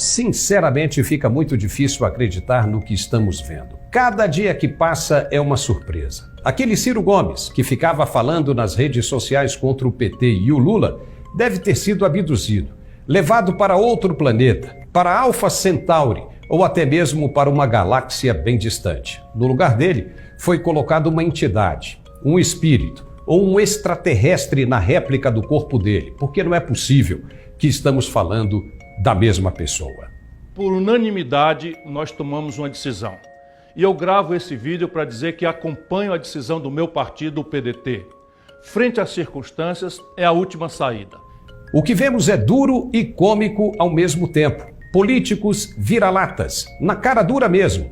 Sinceramente, fica muito difícil acreditar no que estamos vendo. Cada dia que passa é uma surpresa. Aquele Ciro Gomes, que ficava falando nas redes sociais contra o PT e o Lula, deve ter sido abduzido, levado para outro planeta, para Alpha Centauri, ou até mesmo para uma galáxia bem distante. No lugar dele, foi colocada uma entidade, um espírito, ou um extraterrestre na réplica do corpo dele, porque não é possível que estamos falando da mesma pessoa. Por unanimidade, nós tomamos uma decisão. E eu gravo esse vídeo para dizer que acompanho a decisão do meu partido, o PDT. Frente às circunstâncias, é a última saída. O que vemos é duro e cômico ao mesmo tempo. Políticos vira-latas, na cara dura mesmo.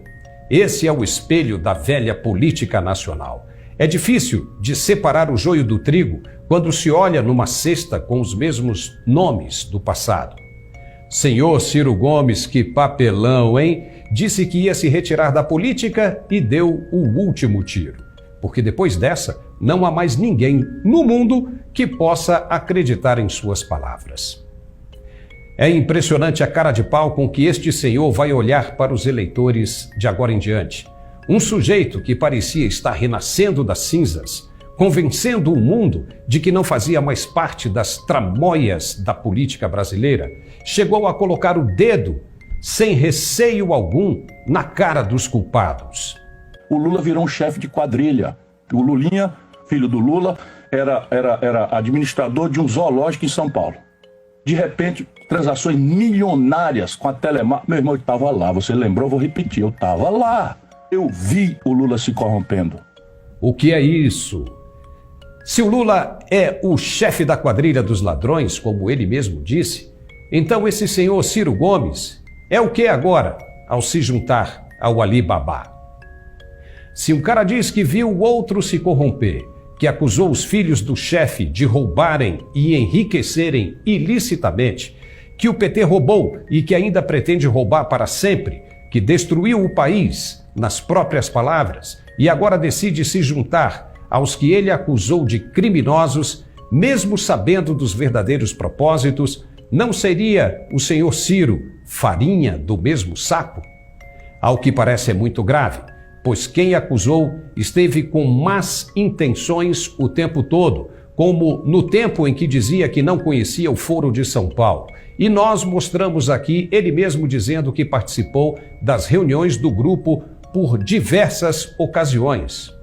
Esse é o espelho da velha política nacional. É difícil de separar o joio do trigo quando se olha numa cesta com os mesmos nomes do passado. Senhor Ciro Gomes, que papelão, hein? Disse que ia se retirar da política e deu o último tiro. Porque depois dessa, não há mais ninguém no mundo que possa acreditar em suas palavras. É impressionante a cara de pau com que este senhor vai olhar para os eleitores de agora em diante. Um sujeito que parecia estar renascendo das cinzas, convencendo o mundo de que não fazia mais parte das tramóias da política brasileira, chegou a colocar o dedo, sem receio algum, na cara dos culpados. O Lula virou um chefe de quadrilha. O Lulinha, filho do Lula, era administrador de um zoológico em São Paulo. De repente, transações milionárias com a Telemar. Meu irmão, eu estava lá, você lembrou? Vou repetir, eu estava lá. Eu vi o Lula se corrompendo. O que é isso? Se o Lula é o chefe da quadrilha dos ladrões, como ele mesmo disse, então esse senhor Ciro Gomes é o que agora, ao se juntar ao Ali Babá? Se um cara diz que viu o outro se corromper, que acusou os filhos do chefe de roubarem e enriquecerem ilicitamente, que o PT roubou e que ainda pretende roubar para sempre, que destruiu o país, nas próprias palavras, e agora decide se juntar aos que ele acusou de criminosos, mesmo sabendo dos verdadeiros propósitos, não seria o senhor Ciro farinha do mesmo saco? Ao que parece é muito grave, pois quem acusou esteve com más intenções o tempo todo, como no tempo em que dizia que não conhecia o Foro de São Paulo. E nós mostramos aqui ele mesmo dizendo que participou das reuniões do grupo por diversas ocasiões.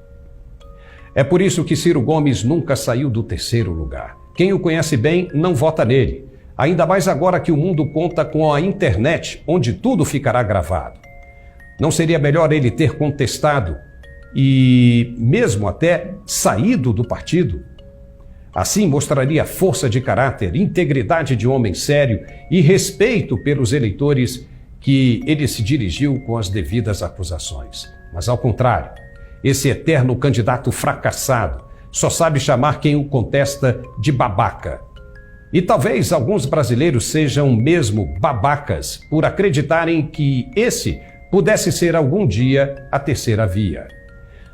É por isso que Ciro Gomes nunca saiu do terceiro lugar. Quem o conhece bem não vota nele. Ainda mais agora que o mundo conta com a internet, onde tudo ficará gravado. Não seria melhor ele ter contestado e mesmo até saído do partido? Assim mostraria força de caráter, integridade de homem sério e respeito pelos eleitores que ele se dirigiu com as devidas acusações. Mas ao contrário, esse eterno candidato fracassado só sabe chamar quem o contesta de babaca. E talvez alguns brasileiros sejam mesmo babacas por acreditarem que esse pudesse ser algum dia a terceira via.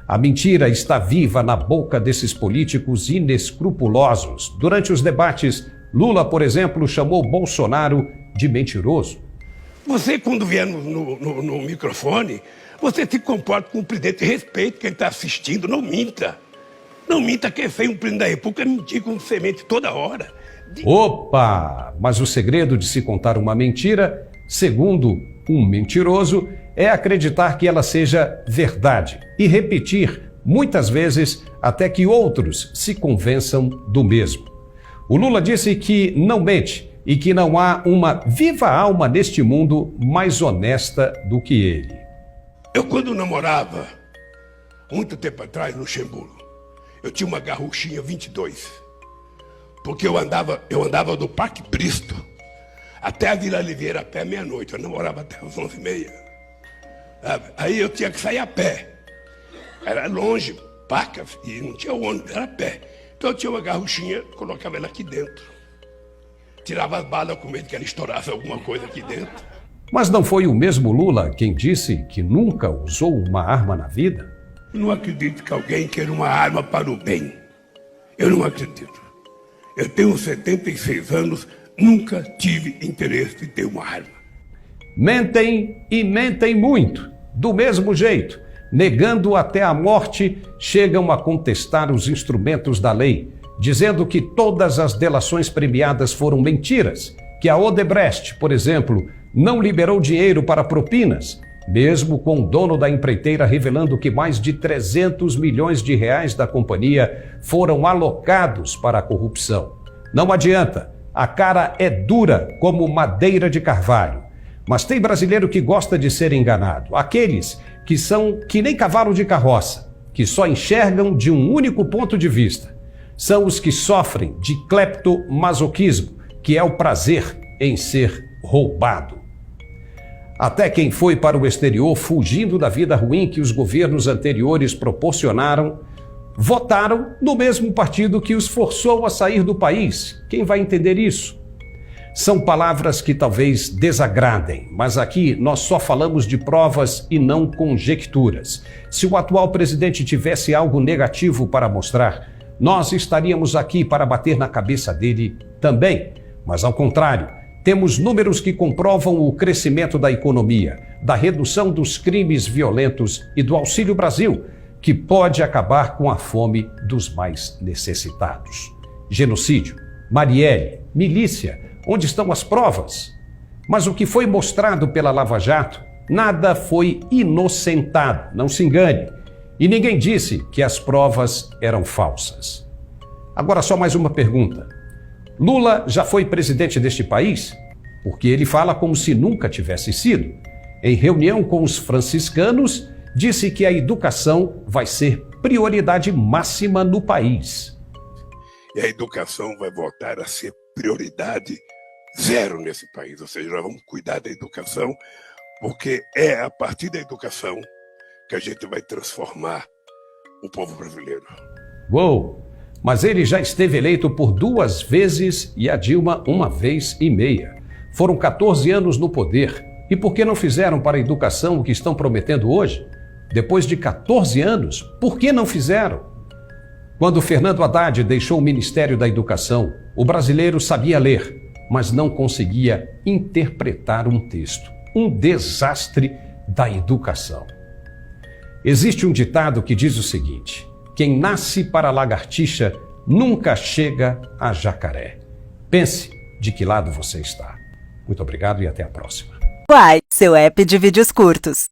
A mentira está viva na boca desses políticos inescrupulosos. Durante os debates, Lula, por exemplo, chamou Bolsonaro de mentiroso. Você, quando vier no microfone, você se comporta com o presidente, respeito quem está assistindo, não minta. Não minta que é feio um presidente da República mentir com semente toda hora. Opa! Mas o segredo de se contar uma mentira, segundo um mentiroso, é acreditar que ela seja verdade e repetir muitas vezes até que outros se convençam do mesmo. O Lula disse que não mente e que não há uma viva alma neste mundo mais honesta do que ele. Eu, quando namorava, muito tempo atrás, no Luxemburgo, eu tinha uma garruchinha 22, porque eu andava do Parque Bristo até a Vila Oliveira a pé meia-noite. Eu namorava até as 11h30. Aí eu tinha que sair a pé. Era longe, Paca, e não tinha ônibus, era a pé. Então eu tinha uma garruchinha, colocava ela aqui dentro. Tirava as balas com medo que ela estourasse alguma coisa aqui dentro. Mas não foi o mesmo Lula quem disse que nunca usou uma arma na vida? Eu não acredito que alguém queira uma arma para o bem. Eu não acredito. Eu tenho 76 anos, nunca tive interesse em ter uma arma. Mentem e mentem muito, do mesmo jeito, negando até a morte, chegam a contestar os instrumentos da lei, dizendo que todas as delações premiadas foram mentiras, que a Odebrecht, por exemplo, não liberou dinheiro para propinas, mesmo com o dono da empreiteira revelando que mais de 300 milhões de reais da companhia foram alocados para a corrupção. Não adianta, a cara é dura como madeira de carvalho. Mas tem brasileiro que gosta de ser enganado. Aqueles que são que nem cavalo de carroça, que só enxergam de um único ponto de vista. São os que sofrem de cleptomasoquismo, que é o prazer em ser roubado. Até quem foi para o exterior fugindo da vida ruim que os governos anteriores proporcionaram, votaram no mesmo partido que os forçou a sair do país. Quem vai entender isso? São palavras que talvez desagradem, mas aqui nós só falamos de provas e não conjecturas. Se o atual presidente tivesse algo negativo para mostrar, nós estaríamos aqui para bater na cabeça dele também. Mas ao contrário, temos números que comprovam o crescimento da economia, da redução dos crimes violentos e do Auxílio Brasil, que pode acabar com a fome dos mais necessitados. Genocídio, Marielle, milícia, onde estão as provas? Mas o que foi mostrado pela Lava Jato, nada foi inocentado, não se engane. E ninguém disse que as provas eram falsas. Agora só mais uma pergunta. Lula já foi presidente deste país? Porque ele fala como se nunca tivesse sido. Em reunião com os franciscanos, disse que a educação vai ser prioridade máxima no país. E a educação vai voltar a ser prioridade zero nesse país. Ou seja, nós vamos cuidar da educação, porque é a partir da educação que a gente vai transformar o povo brasileiro. Uou! Mas ele já esteve eleito por 2 vezes e a Dilma 1 vez e meia. Foram 14 anos no poder. E por que não fizeram para a educação o que estão prometendo hoje? Depois de 14 anos, por que não fizeram? Quando Fernando Haddad deixou o Ministério da Educação, o brasileiro sabia ler, mas não conseguia interpretar um texto. Um desastre da educação. Existe um ditado que diz o seguinte: quem nasce para lagartixa nunca chega a jacaré. Pense de que lado você está. Muito obrigado e até a próxima. Uai, seu app de vídeos curtos.